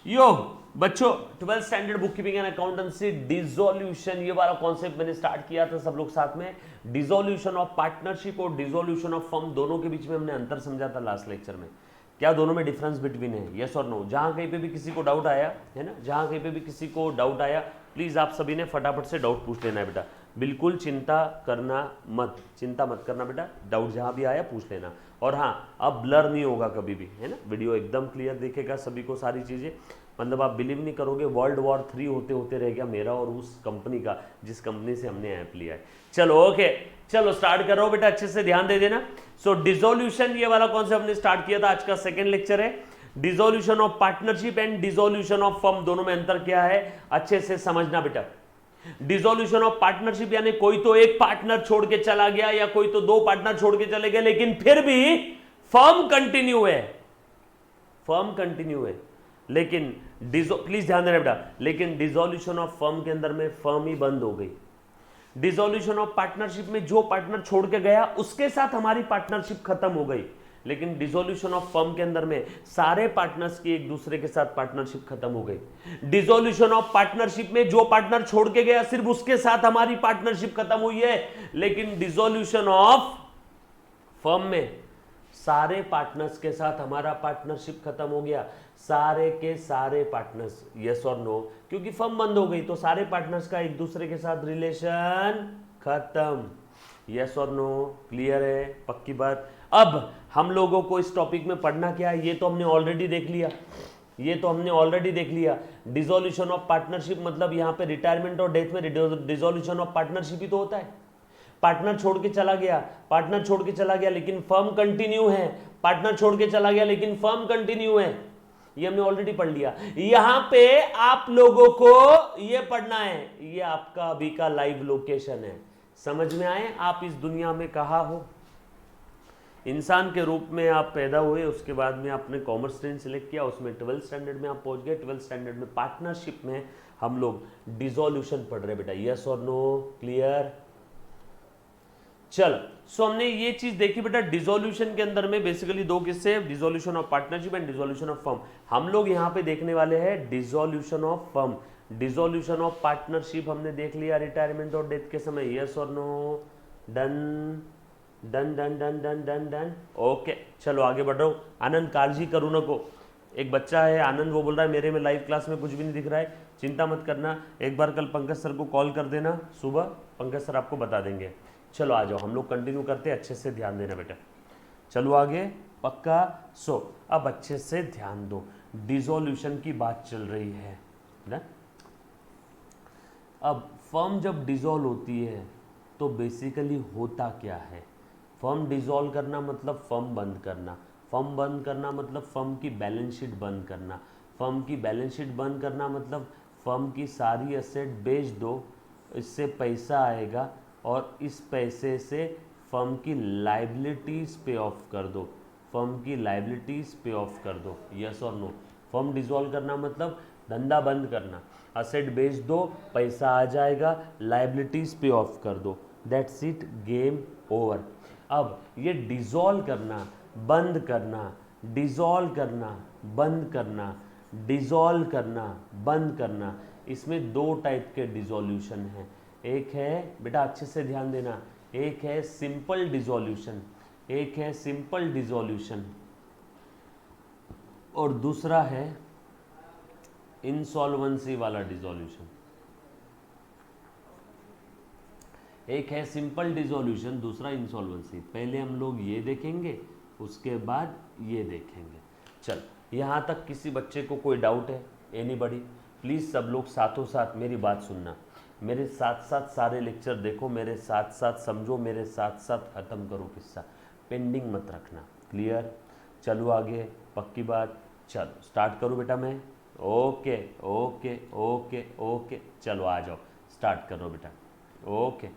यो बच्चों, 12th standard book keeping and accountancy dissolution, ये वाला कॉन्सेप्ट मैंने स्टार्ट किया था सब लोग साथ में। डिसोल्यूशन ऑफ पार्टनरशिप और डिसोल्यूशन ऑफ फर्म, दोनों के बीच में हमने अंतर समझा था लास्ट लेक्चर में। क्या दोनों में डिफरेंस बिटवीन है, यस और नो? जहां कहीं पे भी किसी को डाउट आया है ना, जहां कहीं पे भी किसी को डाउट आया, प्लीज आप सभी ने फटाफट से डाउट पूछ लेना है बेटा। बिल्कुल चिंता मत करना बेटा, डाउट जहां भी आया पूछ लेना। और हाँ, अब ब्लर नहीं होगा कभी भी, है ना, वीडियो एकदम क्लियर दिखेगा सभी को सारी चीज़ें। मतलब आप बिलीव नहीं करोगे, वर्ल्ड वॉर 3 होते होते रह गया मेरा और उस कंपनी का जिस कंपनी से हमने ऐप लिया है। चलो ओके, चलो स्टार्ट कर रहा हूं बेटा, अच्छे से ध्यान दे देना। सो डिसोल्यूशन, ये वाला कॉन्सेप्ट हमने स्टार्ट किया था, आज का सेकंड लेक्चर है। Dissolution of partnership and dissolution of firm, दोनों में अंतर क्या है अच्छे से समझना बेटा। डिसोल्यूशन ऑफ पार्टनरशिप यानी कोई तो एक पार्टनर छोड़ के चला गया या कोई तो 2 पार्टनर छोड़ के चले गए, लेकिन फिर भी फर्म कंटिन्यू है। लेकिन प्लीज ध्यान देना बेटा, लेकिन डिसोल्यूशन ऑफ फर्म के अंदर में फर्म ही बंद हो गई। डिसोल्यूशन ऑफ पार्टनरशिप में जो पार्टनर छोड़ के गया उसके साथ हमारी पार्टनरशिप खत्म हो गई, लेकिन डिसोल्यूशन ऑफ फर्म के अंदर में सारे पार्टनर्स की एक दूसरे के साथ पार्टनरशिप खत्म हो गई। डिसोल्यूशन ऑफ पार्टनरशिप में जो पार्टनर छोड़ के गया सिर्फ उसके साथ हमारी पार्टनरशिप खत्म हुई है, लेकिन डिसोल्यूशन ऑफ फर्म में सारे पार्टनर्स के साथ हमारा पार्टनरशिप खत्म हो गया, सारे के सारे पार्टनर्स, यस और नो? क्योंकि फर्म बंद हो गई तो सारे पार्टनर्स का एक दूसरे के साथ रिलेशन खत्म, यस और नो? क्लियर है, पक्की बात। अब हम लोगों को इस टॉपिक में पढ़ना क्या है, ये तो हमने ऑलरेडी देख लिया। डिसोल्यूशन ऑफ पार्टनरशिप मतलब यहाँ पे रिटायरमेंट और डेथ में डिसोल्यूशन ऑफ पार्टनरशिप ही तो होता है। पार्टनर छोड़ के चला गया लेकिन फर्म कंटिन्यू है, पार्टनर छोड़ के चला गया लेकिन फर्म कंटिन्यू है, ये हमने ऑलरेडी पढ़ लिया। यहां पे आप लोगों को ये पढ़ना है, ये आपका अभी का लाइव लोकेशन है। समझ में आए आप इस दुनिया में कहां हो? इंसान के रूप में आप पैदा हुए, उसके बाद में आपने कॉमर्स स्ट्रीम सिलेक्ट किया, उसमें 12th स्टैंडर्ड में आप पहुंच गए। 12th स्टैंडर्ड में पार्टनरशिप में हम लोग डिसोल्यूशन पढ़ रहे बेटा, यस और नो? क्लियर? चल, सो हमने ये चीज देखी बेटा, डिसोल्यूशन के अंदर में बेसिकली 2 किस्से, dissolution of partnership and dissolution of firm. हम लोग यहां पे देखने वाले हैं dissolution of firm. Dissolution of partnership हमने देख लिया रिटायरमेंट और डेथ के समय, यस और no? Done done done done done done done okay, चलो आगे बढ़ रहा हूं। आनंद काळजी करू नको, एक बच्चा है आनंद, वो बोल रहा है मेरे में लाइव क्लास में कुछ भी नहीं दिख रहा है। चिंता मत करना, एक बार कल पंकज सर को कॉल कर देना सुबह, पंकज सर आपको बता देंगे। चलो आ जाओ, हम लोग कंटिन्यू करते हैं, अच्छे से ध्यान देना बेटा। चलो आगे, पक्का? सो अब अच्छे से ध्यान दो, डिसोल्यूशन की बात चल रही है ना। अब फर्म जब डिसॉल्व होती है तो बेसिकली होता क्या है? फर्म डिसॉल्व करना मतलब फर्म बंद करना, फर्म बंद करना मतलब फर्म की बैलेंस शीट बंद करना, फर्म की बैलेंस शीट बंद करना मतलब फर्म की सारी एसेट बेच दो, इससे पैसा आएगा और इस पैसे से फर्म की लाइबिलिटीज़ पे ऑफ कर दो, फर्म की लाइबिलिटीज़ पे ऑफ कर दो, यस और नो? फर्म डिसॉल्व करना मतलब धंधा बंद करना, असेट बेच दो, पैसा आ जाएगा, लाइबिलिटीज़ पे ऑफ कर दो, दैट्स इट, गेम ओवर। अब ये डिसॉल्व करना, बंद करना, डिसॉल्व करना, बंद करना, डिसॉल्व करना, बंद करना, इसमें 2 टाइप के डिसॉल्यूशन हैं। एक है बेटा, अच्छे से ध्यान देना, एक है सिंपल डिसॉल्यूशन, एक है सिंपल डिसॉल्यूशन और दूसरा है इंसॉल्वेंसी वाला डिसॉल्यूशन। एक है सिंपल डिसॉल्यूशन, दूसरा इंसॉल्वेंसी। पहले हम लोग ये देखेंगे, उसके बाद ये देखेंगे। चल, यहाँ तक किसी बच्चे को कोई डाउट है? एनीबॉडी? प्लीज़ सब लोग साथों साथ मेरी बात सुनना, मेरे साथ साथ सारे लेक्चर देखो, मेरे साथ साथ समझो, मेरे साथ साथ ख़त्म करो किस्सा, पेंडिंग मत रखना। क्लियर? चलो आगे, पक्की बात? चलो स्टार्ट करूँ बेटा मैं? ओके ओके ओके ओके, चलो आ जाओ, स्टार्ट करो बेटा। ओके,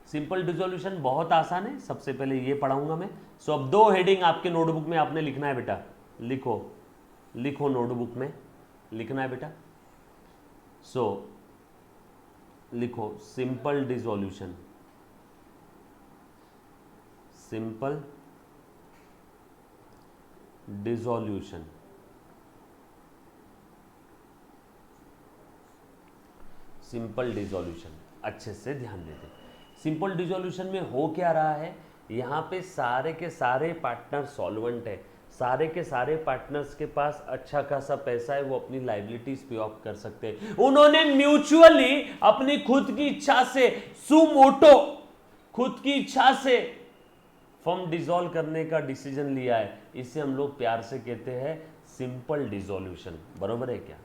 सिंपल डिसोल्यूशन बहुत आसान है, सबसे पहले ये पढ़ाऊंगा मैं। सो अब 2 हेडिंग आपके नोटबुक में आपने लिखना है बेटा, लिखो लिखो, नोटबुक में लिखना है बेटा। सो लिखो simple dissolution, simple dissolution, simple dissolution, अच्छे से ध्यान देते। सिंपल डिसॉल्यूशन में हो क्या रहा है, यहाँ पे सारे के सारे पार्टनर सॉल्वेंट है, सारे के सारे पार्टनर्स के पास अच्छा खासा पैसा है, वो अपनी लाइबिलिटीज पे ऑफ कर सकते हैं। उन्होंने म्यूचुअली अपनी खुद की इच्छा से सुमोटो, खुद की इच्छा से फर्म डिसॉल्व करने का डिसीजन लिया है। इसे हम लोग प्यार से कहते हैं सिंपल डिसॉल्यूशन। बरोबर है क्या?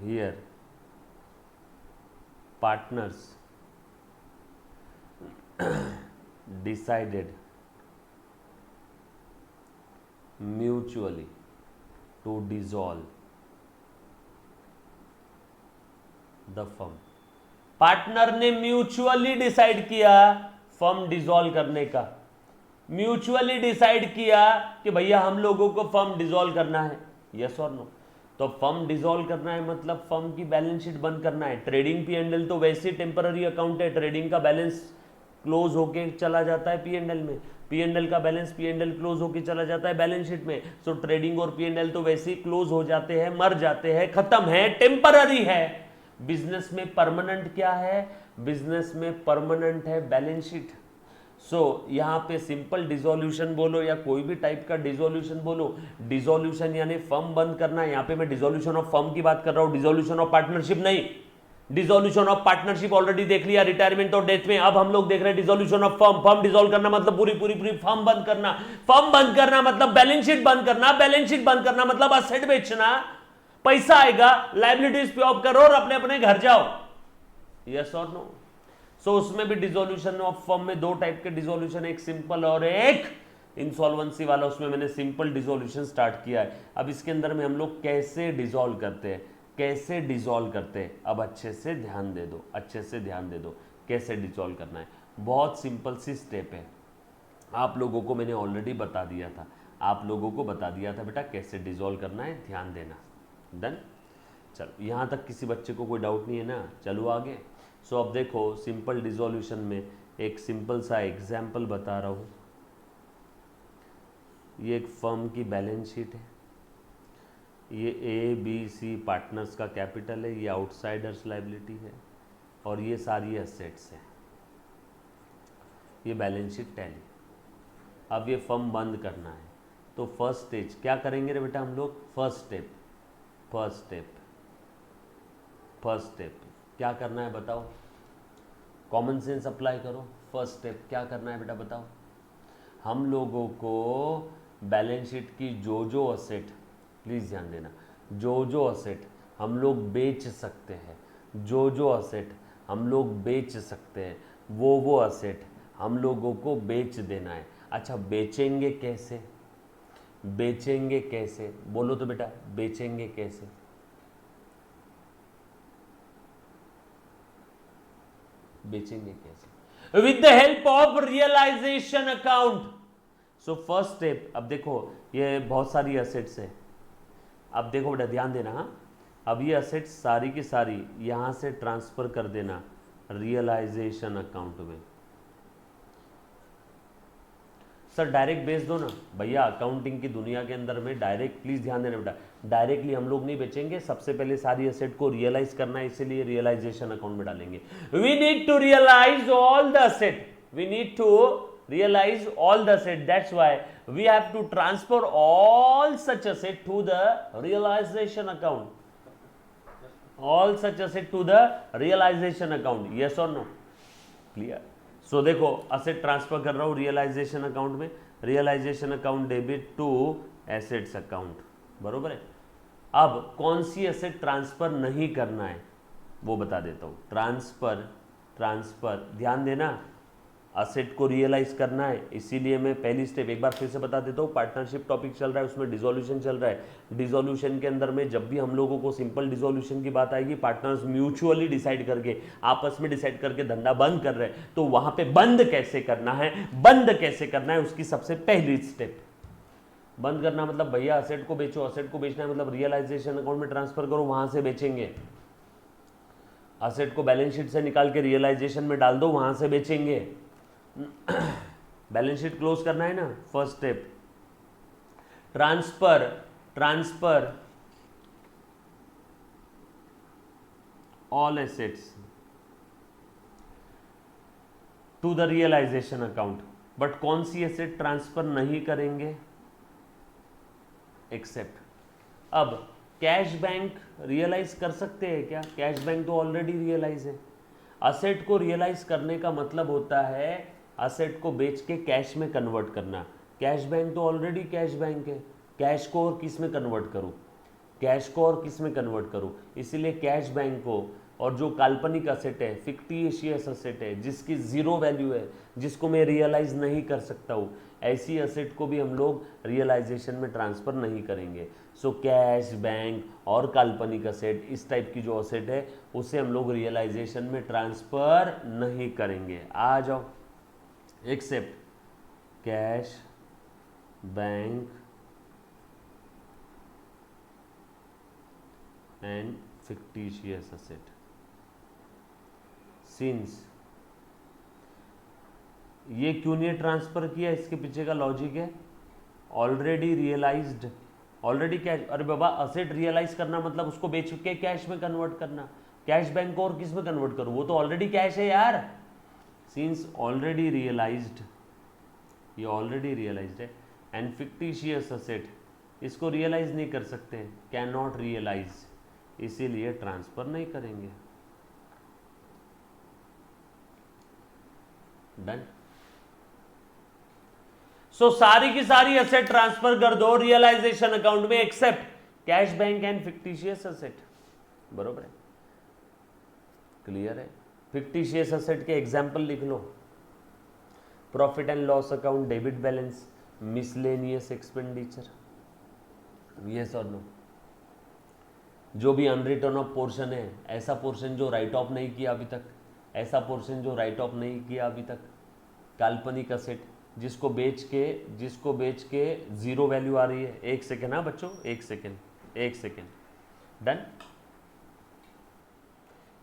Here partners decided mutually to dissolve the firm। Partner ने म्यूचुअली डिसाइड किया फर्म डिसॉल्व करने का, म्यूचुअली डिसाइड किया कि भैया हम लोगों को फर्म डिसॉल्व करना है, यस और नो। तो फर्म डिसॉल्व करना है मतलब फर्म की बैलेंस शीट बंद करना है। ट्रेडिंग पी एंड एल तो वैसे टेम्पररी अकाउंट है, ट्रेडिंग का बैलेंस क्लोज होके चला जाता है पी एंड एल में, पी एंड एल का balance P and L close होके चला जाता है बैलेंस शीट में। सो ट्रेडिंग और पी एंड एल तो वैसे ही क्लोज हो जाते हैं, मर जाते हैं, खत्म है, टेम्पररी है। बिजनेस में परमानेंट क्या है? बिजनेस में परमानेंट है बैलेंस शीट। सो यहाँ पे सिंपल डिसॉल्यूशन बोलो या कोई भी टाइप का डिसॉल्यूशन बोलो, डिसॉल्यूशन यानी फर्म बंद करना है। यहाँ पे मैं डिसॉल्यूशन ऑफ फर्म की बात कर रहा हूँ, डिसॉल्यूशन ऑफ पार्टनरशिप नहीं। डिसॉल्यूशन ऑफ पार्टनरशिप ऑलरेडी देख लिया रिटायरमेंट और डेथ में। अब हम लोग देख रहे हैं dissolution of firm. Firm dissolve करना मतलब पूरी पूरी पूरी फर्म बंद करना, फर्म बंद करना मतलब बैलेंस शीट बंद करना, बैलेंस शीट बंद करना मतलब असेट बेचना, पैसा आएगा, लायबिलिटीज पे ऑफ करो और अपने अपने घर जाओ, यस और नो। सो उसमें भी डिसॉल्यूशन ऑफ फर्म में दो टाइप के डिसॉल्यूशन, एक सिंपल और एक इंसॉल्वेंसी वाला। उसमें मैंने सिंपल डिसॉल्यूशन स्टार्ट किया है। अब इसके अंदर में हम लोग कैसे डिसॉल्व करते हैं, कैसे डिसॉल्व करते हैं, अब अच्छे से ध्यान दे दो, अच्छे से ध्यान दे दो कैसे डिसॉल्व करना है। बहुत सिंपल सी स्टेप है, आप लोगों को मैंने ऑलरेडी बता दिया था, आप लोगों को बता दिया था बेटा कैसे डिसॉल्व करना है, ध्यान देना। डन, चलो यहाँ तक किसी बच्चे को कोई डाउट नहीं है ना? चलो आगे। सो अब देखो सिंपल डिसॉल्यूशन में एक सिंपल सा एग्जाम्पल बता रहा हूँ। ये एक फर्म की बैलेंस शीट है, ये ए बी सी पार्टनर्स का कैपिटल है, ये आउटसाइडर्स लायबिलिटी है और ये सारी एसेट्स हैं, ये बैलेंस शीट टैली। अब ये फर्म बंद करना है तो फर्स्ट स्टेज क्या करेंगे रे बेटा हम लोग? फर्स्ट स्टेप क्या करना है बताओ? कॉमन सेंस अप्लाई करो। फर्स्ट स्टेप क्या करना है बेटा बताओ? हम लोगों को बैलेंस शीट की जो असेट, प्लीज़ ध्यान देना, जो असेट हम लोग बेच सकते हैं, जो असेट हम लोग बेच सकते हैं वो असेट हम लोगों को बेच देना है। अच्छा बेचेंगे कैसे? बेचेंगे कैसे बोलो तो बेटा, बेचेंगे कैसे? बेचेंगे कैसे? With the help of realisation account. So first step, अब देखो ये बहुत सारी असेट्स है, अब देखो बेटा ध्यान देना। हाँ, अब ये असेट्स सारी की सारी यहां से ट्रांसफर कर देना रियलाइजेशन अकाउंट में। सर डायरेक्ट बेच दो ना भैया, अकाउंटिंग की दुनिया के अंदर में डायरेक्ट, प्लीज ध्यान देना बेटा, डायरेक्टली हम लोग नहीं बेचेंगे, सबसे पहले सारी एसेट को रियलाइज करना है, इसीलिए रियलाइजेशन अकाउंट में डालेंगे। We need to realise all the asset, we need to realize all the asset, that's why we have to transfer all such asset to the realization account, all such asset to the realization account, yes or no? clear? so देखो asset transfer कर रहा हूँ realization account में, realization account debit to assets account, बरोबर है। अब कौन सी asset transfer नहीं करना है वो बता देता हूँ। ट्रांसफर ध्यान देना, असेट को रियलाइज करना है, इसीलिए मैं पहली स्टेप एक बार फिर से बता देता हूँ। पार्टनरशिप टॉपिक चल रहा है, उसमें डिसोल्यूशन चल रहा है। डिसोल्यूशन के अंदर में जब भी हम लोगों को सिंपल डिसोल्यूशन की बात आएगी, पार्टनर्स म्यूचुअली डिसाइड करके, आपस में डिसाइड करके धंधा बंद कर रहे हैं, तो वहां पे बंद कैसे करना है, बंद कैसे करना है, उसकी सबसे पहली स्टेप। बंद करना मतलब भैया असेट को बेचो, असेट को बेचना है मतलब रियलाइजेशन अकाउंट में ट्रांसफर करो, वहां से बेचेंगे। असेट को बैलेंस शीट से निकाल के रियलाइजेशन में डाल दो, वहां से बेचेंगे। बैलेंस शीट क्लोज करना है ना, first step. Transfer all assets to the realisation account, but कौन सी एसेट ट्रांसफर नहीं करेंगे, एक्सेप्ट। अब कैश बैंक रियलाइज कर सकते हैं क्या? कैश बैंक तो ऑलरेडी रियलाइज है। असेट को रियलाइज करने का मतलब होता है असेट को बेच के कैश में कन्वर्ट करना। कैश बैंक तो ऑलरेडी कैश बैंक है, कैश को और किस में कन्वर्ट करूं, कैश को और किस में कन्वर्ट करूं, इसीलिए कैश बैंक को, और जो काल्पनिक असेट है, फिक्टिशियस असेट है, जिसकी जीरो वैल्यू है, जिसको मैं रियलाइज नहीं कर सकता हूं, ऐसी असेट को भी हम लोग रियलाइजेशन में ट्रांसफर नहीं करेंगे। सो कैश बैंक और काल्पनिक असेट, इस टाइप की जो असेट है उसे हम लोग रियलाइजेशन में ट्रांसफर नहीं करेंगे। आ जाओ, except cash bank and fictitious asset, since ये क्यों नहीं ट्रांसफर किया, इसके पीछे का लॉजिक है ऑलरेडी रियलाइज्ड, ऑलरेडी कैश। अरे बाबा, असेट रियलाइज करना मतलब उसको बेच के कैश में कन्वर्ट करना। कैश बैंक को और किस में कन्वर्ट करूं, वो तो ऑलरेडी कैश है यार। सिंस ऑलरेडी रियलाइज्ड, ये ऑलरेडी रियलाइज्ड है, एंड फिक्टिशियस असेट इसको रियलाइज नहीं कर सकते, कैन नॉट रियलाइज, इसीलिए ट्रांसफर नहीं करेंगे। डन। सो सारी की सारी असेट ट्रांसफर कर दो रियलाइजेशन अकाउंट में, except cash bank and fictitious asset. बरोबर है, क्लियर है। फिक्टिशियस असेट के एग्जांपल लिख लो, profit and loss account, debit balance, miscellaneous expenditure, yes और नो। जो भी अनरिटर्न ऑफ पोर्शन है, ऐसा पोर्शन जो राइट ऑफ नहीं किया अभी तक, ऐसा पोर्शन जो राइट ऑफ नहीं किया अभी तक, काल्पनिक असेट जिसको बेच के जीरो वैल्यू आ रही है। एक सेकेंड, हाँ बच्चों, एक सेकेंड। डन।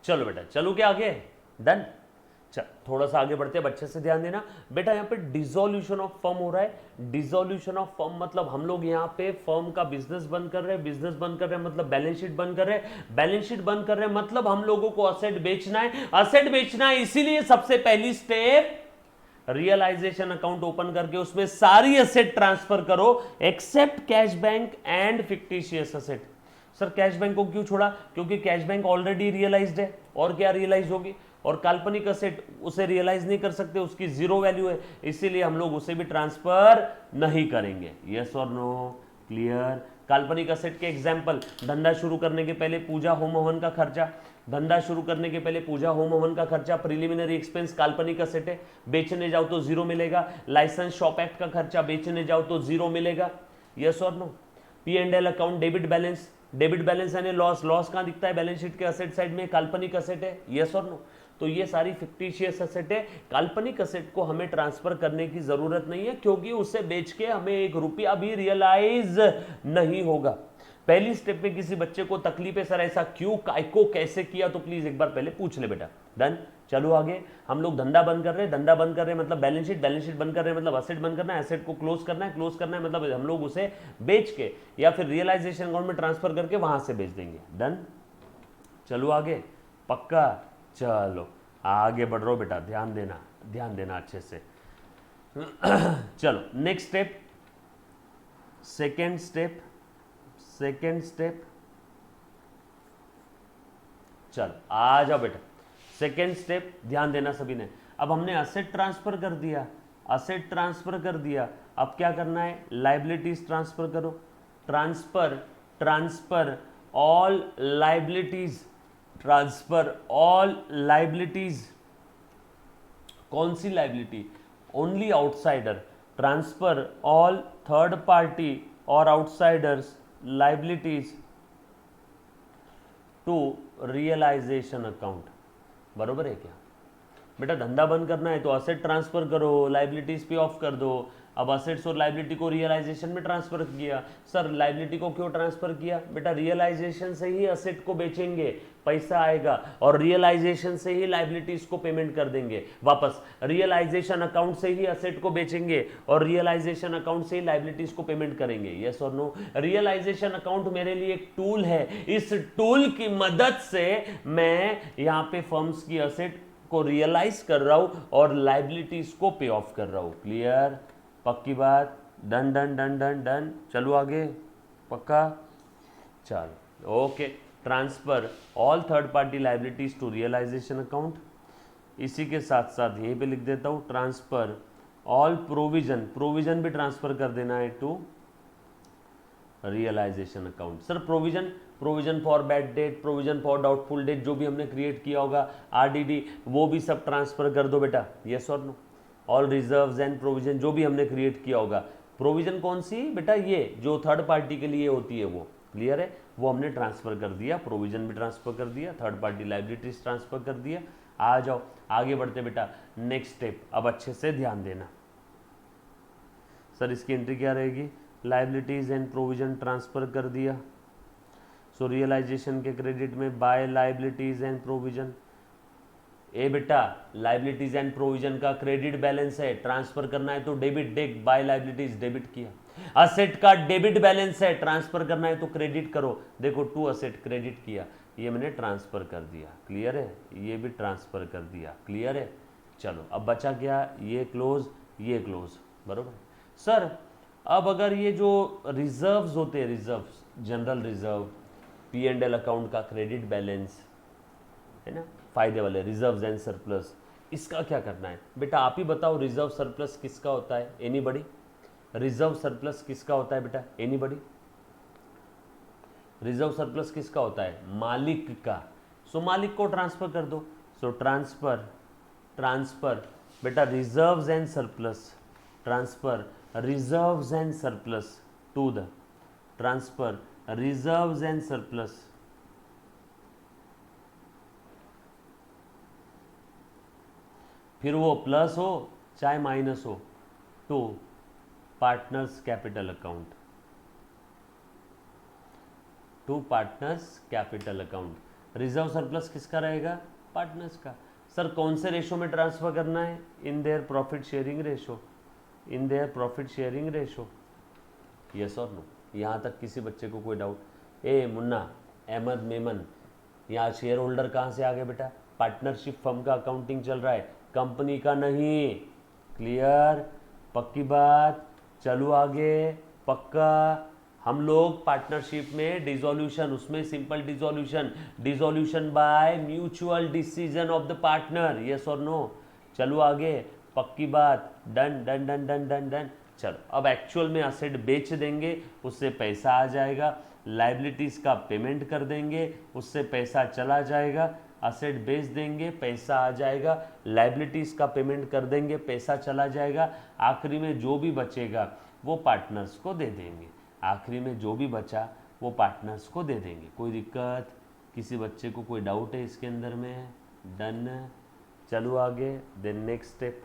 चलो बेटा, चलो क्या आगे, डन। चल थोड़ा सा आगे बढ़ते हैं, बच्चे से ध्यान देना बेटा। यहाँ पे डिसोल्यूशन ऑफ फर्म हो रहा है। डिसोल्यूशन ऑफ फर्म मतलब हम लोग यहाँ पे फर्म का बिजनेस बंद कर रहे हैं। बिजनेस बंद कर रहे हैं मतलब बैलेंस शीट बंद कर रहे हैं। बैलेंस शीट बंद कर रहे हैं मतलब हम लोगों को असेट बेचना है। असेट बेचना है, इसीलिए सबसे पहली स्टेप रियलाइजेशन अकाउंट ओपन करके उसमें सारी असेट ट्रांसफर करो, except cash bank and fictitious asset. Sir cash bank को क्यों छोड़ा? क्योंकि कैश बैंक ऑलरेडी रियलाइज्ड है, और क्या रियलाइज होगी, और काल्पनिक असेट उसे रियलाइज नहीं कर सकते, उसकी जीरो वैल्यू है, इसीलिए हम लोग उसे भी ट्रांसफर नहीं करेंगे। यस और नो, क्लियर। काल्पनिक असेट के एग्जांपल, धंधा शुरू करने के पहले पूजा होम हवन का खर्चा, धंधा शुरू करने के पहले पूजा होम हवन का खर्चा प्रिलिमिनरी एक्सपेंस काल्पनिक असेट है, बेचने जाओ तो जीरो मिलेगा। लाइसेंस शॉप एक्ट का खर्चा बेचने जाओ तो जीरो मिलेगा। यस और no. P and L account, debit balance, debit balance यानी लॉस, लॉस कहां दिखता है? बैलेंस शीट के असेट साइड में, काल्पनिक असेट है। यस और नो। तो ये सारी फिक्टिशियस असेट है। काल्पनिक असेट को हमें ट्रांसफर करने की जरूरत नहीं है, क्योंकि उसे बेच के हमें एक रुपया भी रियलाइज नहीं होगा। पहली स्टेप में किसी बच्चे को तकलीफ है, सर ऐसा क्यों, काय को, कैसे किया, तो प्लीज एक बार पहले पूछ ले बेटा। डन। चलो आगे, हम लोग धंधा बंद कर रहे हैं। धंधा बंद कर रहे हैं मतलब बैलेंस शीट, बैलेंस शीट बंद कर रहे हैं मतलब असेट बंद करना है, असेट को क्लोज करना है, क्लोज करना है मतलब हम लोग उसे बेच के या फिर रियलाइजेशन अकाउंट में ट्रांसफर करके वहां से बेच देंगे। डन। चलो आगे, पक्का? चलो आगे बढ़ रहा हो बेटा, ध्यान देना अच्छे से। चलो नेक्स्ट स्टेप, सेकेंड स्टेप। चलो आ जाओ बेटा, सेकेंड स्टेप ध्यान देना सभी ने। अब हमने असेट ट्रांसफर कर दिया, अब क्या करना है? लायबिलिटीज ट्रांसफर करो। Transfer all liabilities. कौन सी liability? Only outsider. Transfer all third party और outsiders liabilities to realisation account. बरोबर है क्या बेटा? धंधा बंद करना है तो असेट ट्रांसफर करो, लायबिलिटीज पे ऑफ कर दो। अब असेट्स और लाइबिलिटी को रियलाइजेशन में ट्रांसफर किया। सर लाइबिलिटी को क्यों ट्रांसफर किया? बेटा रियलाइजेशन से ही असेट को बेचेंगे, पैसा आएगा, और रियलाइजेशन से ही लाइबिलिटीज को पेमेंट कर देंगे वापस। रियलाइजेशन अकाउंट से ही असेट को बेचेंगे और रियलाइजेशन अकाउंट से ही लाइबिलिटीज को पेमेंट करेंगे। यस और नो? रियलाइजेशन अकाउंट मेरे लिए एक टूल है, इस टूल की मदद से मैं यहां पे फर्म्स की असेट को रियलाइज कर रहा हूं और लाइबिलिटीज को पे ऑफ कर रहा हूं। क्लियर? पक्की बात? Done done done done done. चलो आगे, पक्का? चल okay. Transfer all third party liabilities to realisation account. इसी के साथ साथ यहीं पे लिख देता हूं ट्रांसफर ऑल प्रोविजन, प्रोविजन भी ट्रांसफर कर देना है to realisation account. Sir provision, provision for bad debt, provision for doubtful debt, जो भी हमने क्रिएट किया होगा आरडीडी, वो भी सब ट्रांसफर कर दो बेटा। यस और no? All reserves and provision, जो भी हमने क्रिएट किया होगा। प्रोविजन कौन सी बेटा? ये जो थर्ड पार्टी के लिए होती है वो। क्लियर है? वो हमने ट्रांसफर कर दिया, प्रोविजन भी ट्रांसफर कर दिया, थर्ड पार्टी लाइबिलिटीज ट्रांसफर कर दिया। आ जाओ आगे बढ़ते बेटा, नेक्स्ट स्टेप। अब अच्छे से ध्यान देना। सर इसकी एंट्री क्या रहेगी? लाइबिलिटीज एंड प्रोविजन ट्रांसफर कर दिया, सो रियलाइजेशन के क्रेडिट में बाय लाइबिलिटीज एंड प्रोविजन। ए बेटा लाइबिलिटीज एंड प्रोविजन का क्रेडिट बैलेंस है, ट्रांसफर करना है तो डेबिट, डेक बाय लाइबिलिटीज डेबिट किया। असेट का डेबिट बैलेंस है, ट्रांसफर करना है तो क्रेडिट करो। देखो टू असेट क्रेडिट किया, ये मैंने ट्रांसफर कर दिया। क्लियर है? ये भी ट्रांसफर कर दिया। क्लियर है? चलो अब बचा क्या? ये क्लोज, ये क्लोज, बरोबर। सर अब अगर ये जो रिजर्व्स होते हैं, reserves, general reserve, P and L account का क्रेडिट बैलेंस है ना, फायदे वाले रिजर्व्स एंड सरप्लस, इसका क्या करना है? बेटा आप ही बताओ, रिजर्व सरप्लस किसका होता है? एनीबॉडी? रिजर्व सरप्लस किसका होता है बेटा? एनीबॉडी? रिजर्व सरप्लस किसका होता है? मालिक का। सो मालिक को ट्रांसफर कर दो। सो ट्रांसफर, ट्रांसफर बेटा reserves and surplus, transfer reserves and surplus to the transfer reserves and surplus फिर वो प्लस हो चाहे माइनस हो to partners capital account, to partners capital account. Reserve surplus किसका रहेगा? पार्टनर्स का। सर कौन से रेशो में ट्रांसफर करना है? In their profit sharing ratio, in their profit sharing ratio. Yes और नो? यहाँ तक किसी बच्चे को कोई डाउट? ए मुन्ना, अहमद, मेमन, यहाँ शेयर होल्डर कहाँ से आ गए बेटा? पार्टनरशिप फर्म का अकाउंटिंग चल रहा है, कंपनी का नहीं। क्लियर? पक्की बात? चलो आगे, पक्का। हम लोग पार्टनरशिप में डिसोल्यूशन, उसमें simple dissolution, dissolution by mutual decision of the partner. Yes और नो? चलो आगे, पक्की बात? Done done done done done done. चलो अब एक्चुअल में असेट बेच देंगे, उससे पैसा आ जाएगा, लाइबिलिटीज का पेमेंट कर देंगे, उससे पैसा चला जाएगा। असेट बेच देंगे, पैसा आ जाएगा, लाइबिलिटीज का पेमेंट कर देंगे, पैसा चला जाएगा। आखिरी में जो भी बचेगा वो पार्टनर्स को दे देंगे। आखिरी में जो भी बचा वो पार्टनर्स को दे देंगे। कोई दिक्कत? किसी बच्चे को कोई डाउट है इसके अंदर में? डन। चलो आगे, then next step.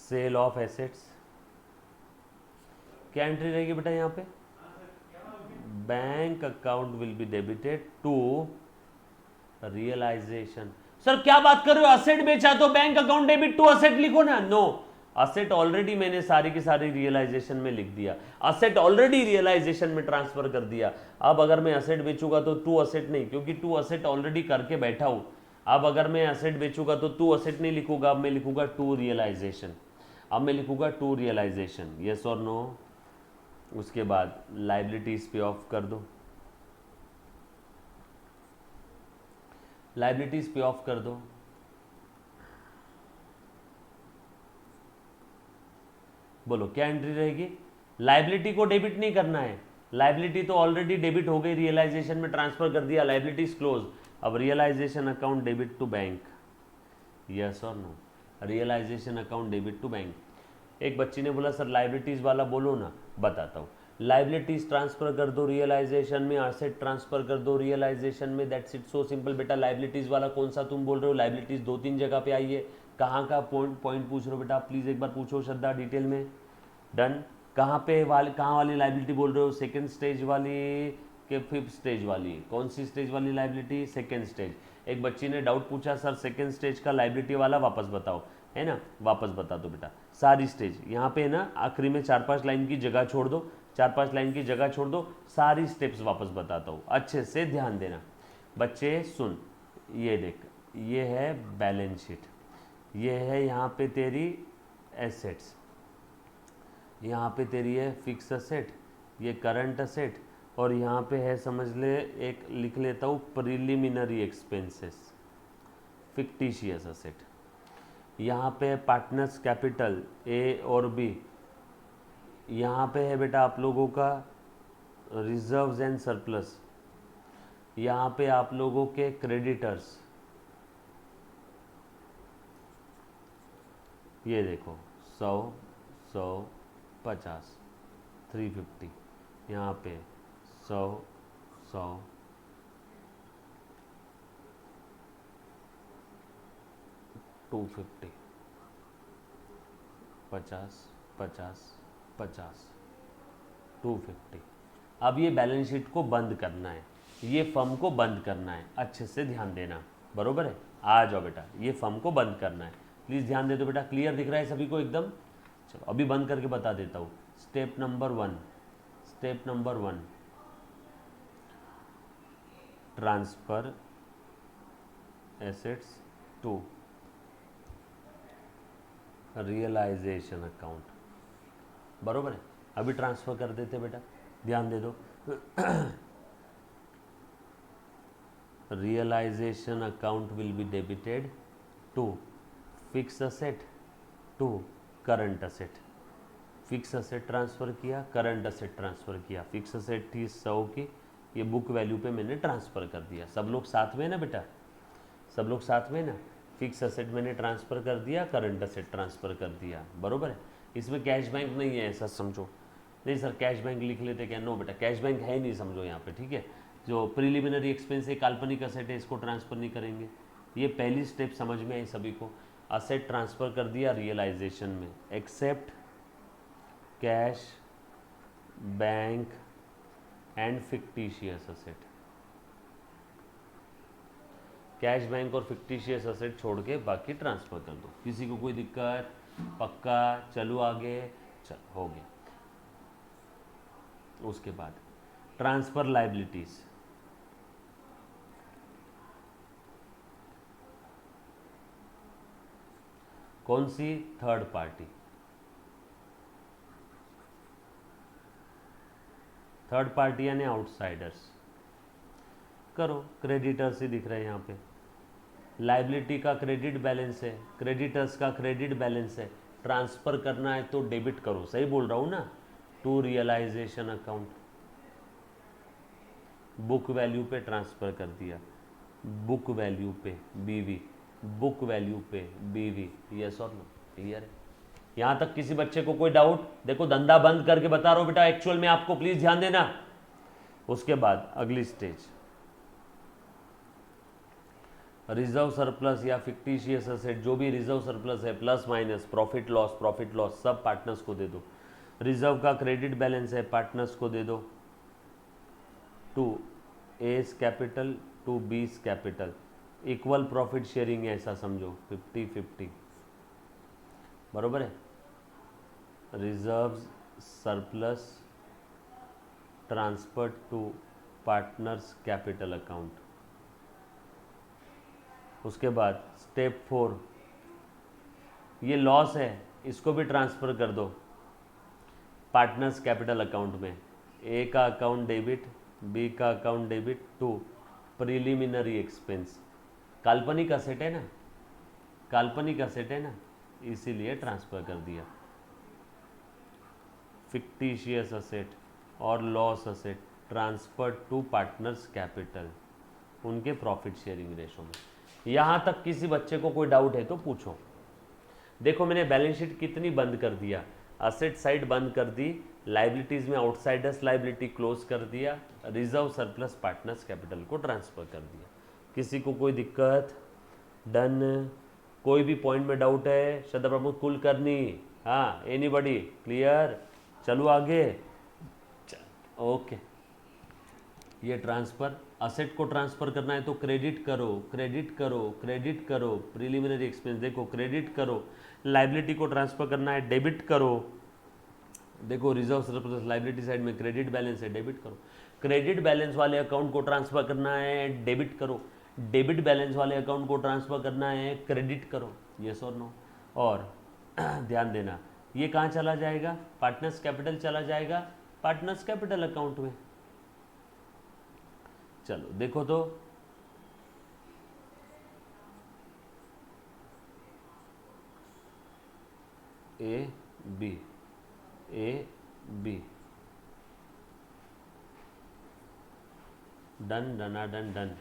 Sale of assets, क्या एंट्री रहेगी बेटा यहाँ पे? Bank account will be debited to realisation. Sir क्या बात कर रहे हो? असेट बेचा तो bank account debit to asset लिखो ना। नो, असेट ऑलरेडी मैंने सारी की सारी रियलाइजेशन में लिख दिया, असेट ऑलरेडी रियलाइजेशन में ट्रांसफर कर दिया। अब अगर मैं असेट बेचूंगा तो टू असेट नहीं, क्योंकि टू असेट ऑलरेडी करके बैठा हूं। अब अगर मैं असेट बेचूंगा तो टू असेट नहीं लिखूंगा, अब मैं लिखूंगा टू रियलाइजेशन। अब मैं लिखूंगा टू रियलाइजेशन। यस और नो? उसके बाद लाइबिलिटीज पे ऑफ कर दो, लाइबिलिटीज पे ऑफ कर दो। बोलो क्या एंट्री रहेगी? लाइबिलिटी को डेबिट नहीं करना है, लाइबिलिटी तो ऑलरेडी डेबिट हो गई, रियलाइजेशन में ट्रांसफर कर दिया, लाइबिलिटीज क्लोज। अब realisation account debit to bank. Yes और no? Realisation account debit to bank. एक बच्ची ने बोला सर लाइबिलिटीज वाला बोलो ना, बताता हूँ। लाइबिलिटीज ट्रांसफर कर दो रियलाइजेशन में, एसेट ट्रांसफर कर दो रियलाइजेशन में, दैट्स इट, सो सिंपल। बेटा लाइबिलिटीज वाला कौन सा तुम बोल रहे हो? लाइबिलिटीज 2-3 जगह पे आई है। कहाँ का पॉइंट पूछ रहे हो बेटा? प्लीज एक बार पूछो श्रद्धा डिटेल में। डन। कहाँ वाली लाइबिलिटी बोल रहे हो? सेकेंड स्टेज वाली कि फिफ्थ स्टेज वाली? कौन सी स्टेज वाली लाइबिलिटी? Second stage. एक बच्ची ने डाउट पूछा सर सेकेंड स्टेज का लाइबिलिटी वाला वापस बताओ, है ना? वापस बता दो बेटा। सारी स्टेज यहाँ पे ना आखिरी में 4-5 लाइन की जगह छोड़ दो, 4-5 लाइन की जगह छोड़ दो, सारी स्टेप्स वापस बताता हूँ, अच्छे से ध्यान देना बच्चे। सुन, ये देख, ये है बैलेंस शीट, ये है यहाँ पे तेरी एसेट्स, यहाँ पे तेरी है फिक्स असेट, ये करंट असेट, और यहाँ पे है समझ ले, एक लिख लेता हूँ प्रिलिमिनरी एक्सपेंसेस, फिक्टिशियस असेट। यहाँ पे है पार्टनर्स कैपिटल ए और बी। यहाँ पे है बेटा आप लोगों का रिजर्व्स एंड सरप्लस। यहाँ पे आप लोगों के क्रेडिटर्स, ये देखो 100, 100, 50, 350, यहाँ पे 100, 100, 250, 50, 50, 50, 250। अब ये बैलेंस शीट को बंद करना है, ये फर्म को बंद करना है, अच्छे से ध्यान देना, बरोबर है? आ जाओ बेटा, ये फर्म को बंद करना है, प्लीज़ ध्यान दे दो बेटा। क्लियर दिख रहा है सभी को एकदम? चलो अभी बंद करके बता देता हूँ। Step number 1, transfer assets to realisation account, बरोबर है? अभी ट्रांसफर कर देते बेटा, ध्यान दे दो। Realisation account will be debited to fix asset to current asset. Fix asset transfer किया, करंट असेट ट्रांसफ़र किया। फिक्स असेट थी 100 की, ये बुक वैल्यू पे मैंने ट्रांसफ़र कर दिया। सब लोग साथ में ना बेटा? सब लोग साथ में ना? फिक्स असेट मैंने ट्रांसफ़र कर दिया, करंट असेट ट्रांसफ़र कर दिया, बरोबर है? इसमें कैश बैंक नहीं है ऐसा समझो। नहीं सर कैश बैंक लिख लेते क्या? नो बेटा, कैश बैंक है नहीं समझो यहाँ पे, ठीक है? जो प्रिलिमिनरी एक्सपेंस है, काल्पनिक असेट है, इसको ट्रांसफ़र नहीं करेंगे। ये पहली स्टेप समझ में आई सभी को? असेट ट्रांसफ़र कर दिया रियलाइजेशन में, except cash bank and fictitious asset. Cash bank और फिक्टिशियस असेट छोड़ के बाकी ट्रांसफ़र कर दो। किसी को कोई दिक्कत? पक्का? चलो आगे, चल हो गया। उसके बाद ट्रांसफ़र लाइबिलिटीज़, कौन सी? Third party. थर्ड पार्टी यानी आउटसाइडर्स। करो, क्रेडिटर्स ही दिख रहे हैं यहाँ पे। लाइबिलिटी का क्रेडिट बैलेंस है, क्रेडिटर्स का क्रेडिट बैलेंस है, ट्रांसफ़र करना है तो डेबिट करो, सही बोल रहा हूँ ना? To realisation account, book value पे ट्रांसफ़र कर दिया, बुक वैल्यू पे बीवी, बुक वैल्यू पे बीवी, यस और नो? क्लियर है? यहाँ तक किसी बच्चे को कोई डाउट? देखो धंधा बंद करके बता रहा हूँ बेटा एक्चुअल में आपको, प्लीज़ ध्यान देना। उसके बाद अगली स्टेज, रिजर्व सरप्लस या फिक्टिशियस असेट, जो भी रिजर्व सरप्लस है, प्लस माइनस, प्रॉफिट लॉस सब पार्टनर्स को दे दो। रिजर्व का क्रेडिट बैलेंस है, पार्टनर्स को दे दो, to A's capital to B's capital, equal profit sharing है ऐसा समझो, 50-50, बरोबर है? Reserve surplus transfer to partners capital account. उसके बाद स्टेप 4, ये लॉस है, इसको भी ट्रांसफ़र कर दो पार्टनर्स कैपिटल अकाउंट में। ए का अकाउंट डेबिट, बी का account debit to preliminary expense. काल्पनिक असेट है ना? काल्पनिक असेट है ना, इसीलिए ट्रांसफ़र कर दिया। फिक्टिशियस असेट और loss asset transfer to partners capital, उनके प्रॉफिट शेयरिंग रेशो में। यहाँ तक किसी बच्चे को कोई डाउट है तो पूछो। देखो मैंने बैलेंस शीट कितनी बंद कर दिया, असेट साइड बंद कर दी, लाइबिलिटीज में आउटसाइडर्स लाइबिलिटी क्लोज कर दिया, रिजर्व सरप्लस पार्टनर्स कैपिटल को ट्रांसफर कर दिया। किसी को कोई दिक्कत? डन। कोई भी पॉइंट में डाउट है? श्रद्धा प्रमोद कुलकर्णी, हाँ, एनीबॉडी? क्लियर? चलो आगे। ओके, ये ट्रांसफर, असेट को ट्रांसफर करना है तो क्रेडिट करो, क्रेडिट करो, क्रेडिट करो, प्रीलिमिनरी एक्सपेंस देखो, क्रेडिट करो। लाइबिलिटी को ट्रांसफर करना है, डेबिट करो। देखो रिजर्व सरप्लस लाइबिलिटी साइड में क्रेडिट बैलेंस है, डेबिट करो। क्रेडिट बैलेंस वाले अकाउंट को ट्रांसफर करना है, डेबिट करो। डेबिट बैलेंस वाले अकाउंट को ट्रांसफर करना है, क्रेडिट करो। यस और नो? और ध्यान देना, ये कहाँ चला जाएगा? पार्टनर्स कैपिटल चला जाएगा, पार्टनर्स कैपिटल अकाउंट में। चलो देखो तो, A B, A B, done, डना डन, डन।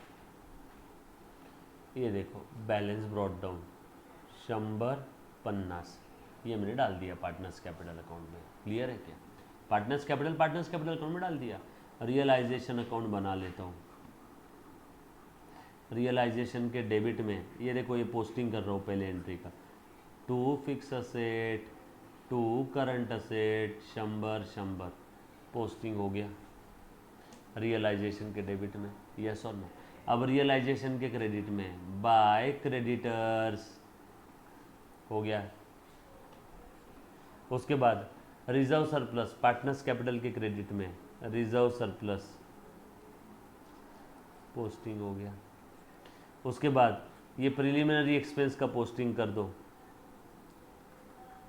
ये देखो बैलेंस ब्रॉट डाउन 150, ये मैंने डाल दिया पार्टनर्स कैपिटल अकाउंट में। क्लियर है क्या? पार्टनर्स कैपिटल अकाउंट में डाल दिया। रियलाइजेशन अकाउंट बना लेता हूँ। रियलाइजेशन के डेबिट में ये देखो, ये पोस्टिंग कर रहा हूँ पहले एंट्री का, 2 fix asset, 2 current asset, 100 posting हो गया रियलाइजेशन के डेबिट में। यस और नो? अब रियलाइजेशन के क्रेडिट में बाय क्रेडिटर्स हो गया। उसके बाद रिजर्व सरप्लस पार्टनर्स कैपिटल के क्रेडिट में रिजर्व सरप्लस पोस्टिंग हो गया। उसके बाद ये प्रिलिमिनरी एक्सपेंस का पोस्टिंग कर दो,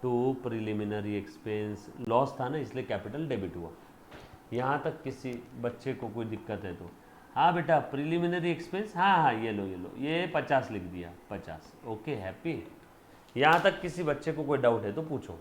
2 प्रिलिमिनरी एक्सपेंस। लॉस था ना, इसलिए कैपिटल डेबिट हुआ। यहाँ तक किसी बच्चे को कोई दिक्कत है तो? हाँ बेटा, प्रिलिमिनरी एक्सपेंस, हाँ, ये लो, ये 50 लिख दिया, 50। Okay, happy? यहाँ तक किसी बच्चे को कोई डाउट है तो पूछो।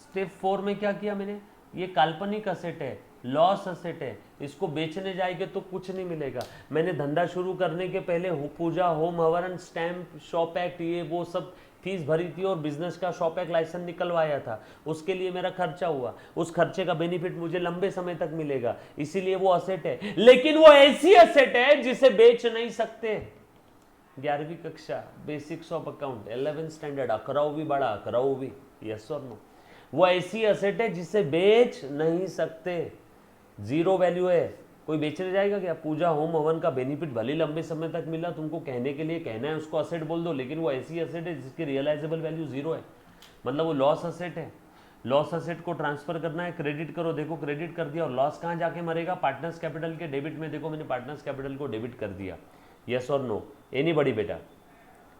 स्टेप 4 में क्या किया मैंने? ये काल्पनिक असेट है, लॉस असेट है, इसको बेचने जाएंगे तो कुछ नहीं मिलेगा। मैंने धंधा शुरू करने के पहले पूजा, होम हवन, स्टैंप, शॉप एक्ट, ये वो सब फीस भरी थी और बिजनेस का शॉप एक्ट लाइसेंस निकलवाया था। उसके लिए मेरा खर्चा हुआ, उस खर्चे का बेनिफिट मुझे लंबे समय तक मिलेगा, इसीलिए वो असेट है। लेकिन वो ऐसी असेट है जिसे बेच नहीं सकते। 11वीं कक्षा basics of account, 11th standard, 11वीं बड़ा, 11वीं। यस और नो? वो ऐसी असेट है जिसे बेच नहीं सकते, जीरो वैल्यू है। कोई बेचने जाएगा क्या? पूजा, होम हवन का बेनिफिट भले लंबे समय तक मिला, तुमको कहने के लिए कहना है उसको असेट बोल दो, लेकिन वो ऐसी असेट है जिसकी रियलाइजेबल वैल्यू जीरो है, मतलब वो लॉस असेट है। लॉस असेट को ट्रांसफर करना है, क्रेडिट करो। देखो क्रेडिट कर दिया, और लॉस कहाँ जाके मरेगा? पार्टनर्स कैपिटल के डेबिट में। देखो मैंने पार्टनर्स कैपिटल को डेबिट कर दिया। यस और नो? एनीबॉडी बेटा?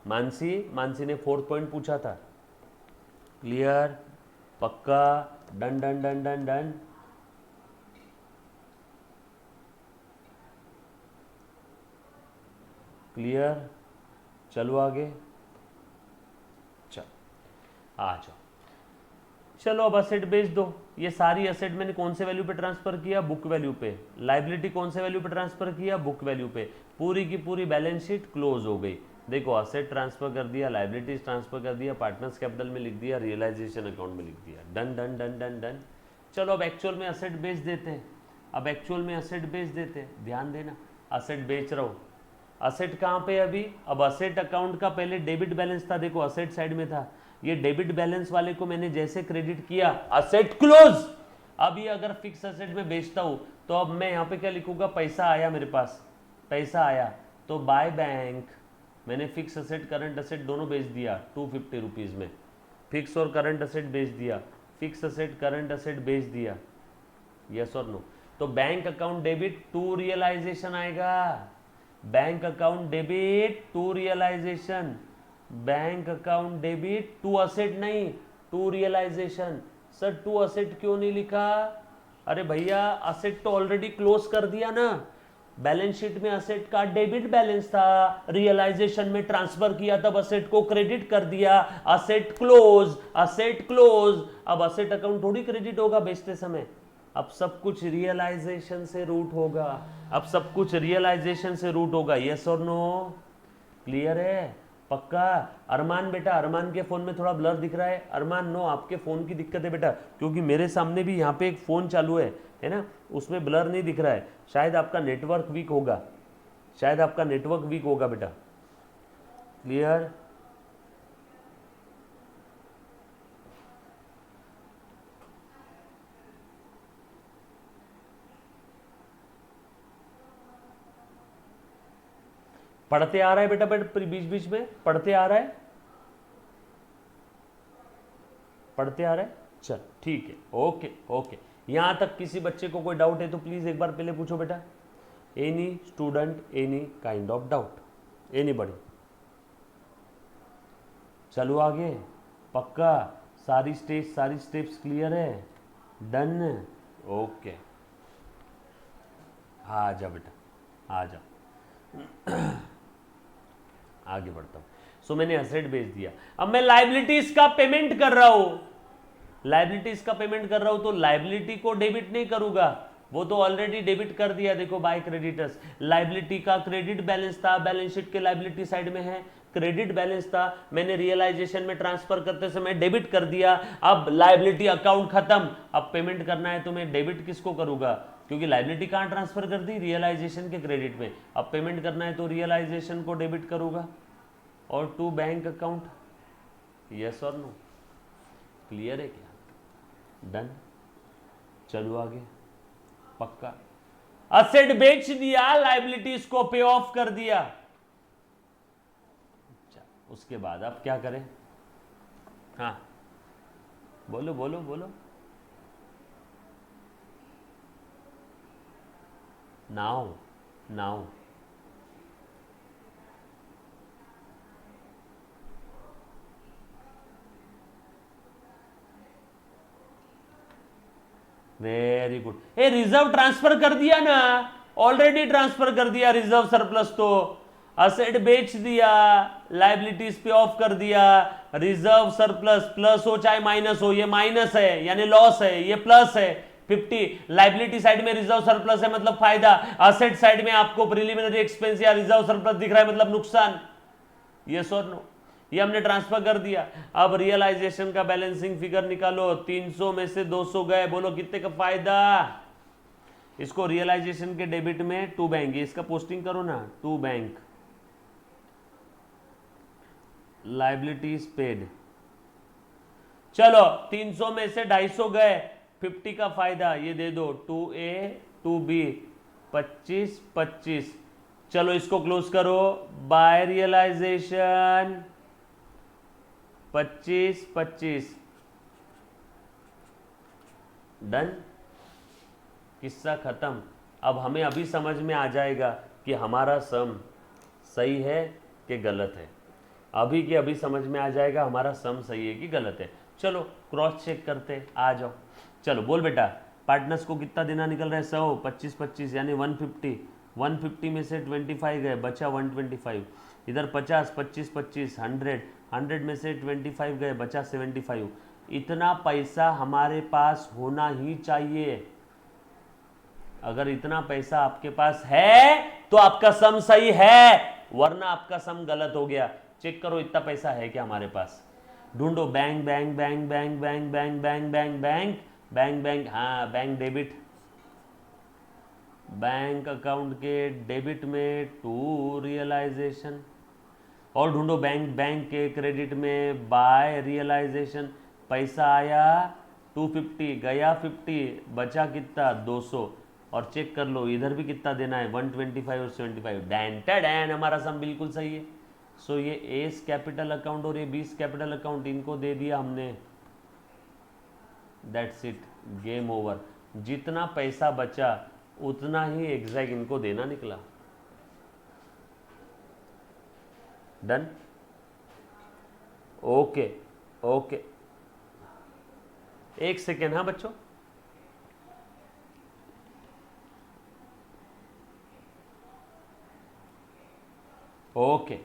मानसी ने 4th पॉइंट पूछा था। क्लियर? पक्का? Done done done done done. Clear? चलो आगे, चलो आ जाओ। चलो अब असेट बेच दो। ये सारी असेट मैंने कौन से वैल्यू पे ट्रांसफर किया? बुक वैल्यू पे। लाइबिलिटी कौन से वैल्यू पे ट्रांसफर किया? बुक वैल्यू पे। पूरी की पूरी बैलेंस शीट क्लोज हो गई। देखो असेट ट्रांसफर कर दिया, लाइबिलिटीज ट्रांसफर कर दिया, पार्टनर्स कैपिटल में लिख दिया, रियलाइजेशन अकाउंट में लिख दिया। Done done done done done. चलो अब एक्चुअल में असेट बेच देते हैं। अब एक्चुअल में असेट बेच देते हैं। ध्यान देना, असेट बेच रहा हूँ। असेट कहाँ पे अभी? अब असेट अकाउंट का पहले डेबिट बैलेंस था, देखो असेट साइड में था। ये डेबिट बैलेंस वाले को मैंने जैसे क्रेडिट किया, असेट क्लोज। अब ये अगर फिक्स असेट में बेचता हूं तो अब मैं यहाँ पे क्या लिखूंगा? पैसा आया मेरे पास, पैसा आया तो बाय बैंक। मैंने फिक्स असेट करंट असेट दोनों बेच दिया 250 रुपीज़ में। फिक्स और करंट असेट बेच दिया, फिक्स असेट करंट असेट बेच दिया। यस और नो? तो bank account debit to realisation आएगा। Bank account debit to realisation, bank account debit to asset नहीं, to realisation. Sir to asset क्यों नहीं लिखा? अरे भैया असेट तो ऑलरेडी क्लोज कर दिया ना। बैलेंस शीट में असेट का डेबिट बैलेंस था, रियलाइजेशन में ट्रांसफर किया तब असेट को क्रेडिट कर दिया। Asset close, asset close. अब असेट अकाउंट थोड़ी क्रेडिट होगा बेचते समय। अब सब कुछ रियलाइजेशन से रूट होगा, अब सब कुछ रियलाइजेशन से रूट होगा। यस और नो? क्लियर है? पक्का। अरमान बेटा, अरमान के फ़ोन में थोड़ा ब्लर दिख रहा है। अरमान नो, आपके फ़ोन की दिक्कत है बेटा, क्योंकि मेरे सामने भी यहाँ पे एक फ़ोन चालू है ना, उसमें ब्लर नहीं दिख रहा है। शायद आपका नेटवर्क वीक होगा, शायद आपका नेटवर्क वीक होगा बेटा। क्लियर? पढ़ते आ रहा है बेटा, बीच बीच में पढ़ते आ रहा है, पढ़ते आ रहा है। चल ठीक है, ओके ओके। यहां तक किसी बच्चे को कोई डाउट है तो प्लीज एक बार पहले पूछो बेटा। Any student, any kind of doubt, anybody? चलो आगे, पक्का? सारी स्टेप्स क्लियर है? डन? ओके, आ जा बेटा, आ जा। आगे बढ़ता हूं। सो मैंने एसेट बेच दिया, अब मैं लाइबिलिटीज का पेमेंट कर रहा हूं। लाइबिलिटीज का पेमेंट कर रहा हूं तो लाइबिलिटी को डेबिट नहीं करूंगा, वो तो ऑलरेडी डेबिट कर दिया। देखो बाय क्रेडिटर्स, लाइबिलिटी का क्रेडिट बैलेंस था, बैलेंस शीट के लाइबिलिटी साइड में है, क्रेडिट बैलेंस था, मैंने रियलाइजेशन में ट्रांसफर करते समय डेबिट कर दिया। अब लाइबिलिटी अकाउंट खत्म, अब पेमेंट करना है तो मैं डेबिट किसको करूंगा, क्योंकि लाइबिलिटी कहां ट्रांसफर कर दी, रियलाइजेशन के क्रेडिट में। अब पेमेंट करना है तो रियलाइजेशन को डेबिट करूंगा और टू बैंक अकाउंट। यस और नो? क्लियर है क्या? डन? चलो आगे, पक्का? असेट बेच दिया, लाइबिलिटीज को पे ऑफ कर दिया। उसके बाद अब क्या करें? हाँ बोलो बोलो बोलो। Now now very good. A reserve transfer कर दिया ना, ऑलरेडी ट्रांसफर कर दिया रिजर्व सरप्लस। तो असेट बेच दिया, लाइबिलिटीज पे ऑफ कर दिया, रिजर्व सरप्लस प्लस हो चाहे माइनस हो, ये माइनस है यानी लॉस है, ये प्लस है 50। लाइबिलिटी साइड में रिजर्व सरप्लस है मतलब फायदा, असेट साइड में आपको प्रिलिमिनरी एक्सपेंस या रिजर्व सरप्लस दिख रहा है मतलब नुकसान। यस और नो? ये हमने ट्रांसफर कर दिया। अब रियलाइजेशन का बैलेंसिंग फिगर निकालो, 300 में से 200 गए, बोलो कितने का फायदा? इसको रियलाइजेशन के डेबिट में टू बैंक, इसका पोस्टिंग करो ना, टू बैंक लाइबिलिटीज पेड। चलो 300 में से 250 गए, 50 का फायदा, ये दे दो 2A 2B 25 25। चलो इसको क्लोज करो, बाय रियलाइजेशन 25 25। डन? किस्सा खत्म। अब हमें अभी समझ में आ जाएगा कि हमारा सम सही है कि गलत है। अभी के अभी समझ में आ जाएगा हमारा सम सही है कि गलत है। चलो क्रॉस चेक करते, आ जाओ। चलो बोल बेटा, पार्टनर्स को कितना देना निकल रहा है? 100 25 25 यानी 150। 150 में से 25 गए, बचा 125। इधर 50 25 25 100 100 में से 25 गए, बचा 75। इतना पैसा हमारे पास होना ही चाहिए। अगर इतना पैसा आपके पास है तो आपका सम सही है, वरना आपका सम गलत हो गया। चेक करो इतना पैसा है क्या हमारे पास, ढूंढो। Bank bank bank bank bank bank bank bank bank bank bank, हाँ बैंक डेबिट, बैंक अकाउंट के डेबिट में टू रियलाइजेशन, और ढूंढो बैंक बैंक के क्रेडिट में बाय रियलाइजेशन। पैसा आया 250, गया 50, बचा कितना 200। और चेक कर लो इधर भी कितना देना है, 125 और 75। डैन डैन, हमारा सम बिल्कुल सही है। सो ये एस कैपिटल अकाउंट और ये बीस कैपिटल अकाउंट, इनको दे दिया हमने। That's it, game over. जितना पैसा बचा उतना ही एग्जैक्ट इनको देना निकला। डन? ओके ओके, एक सेकेंड। हाँ बच्चों, ओके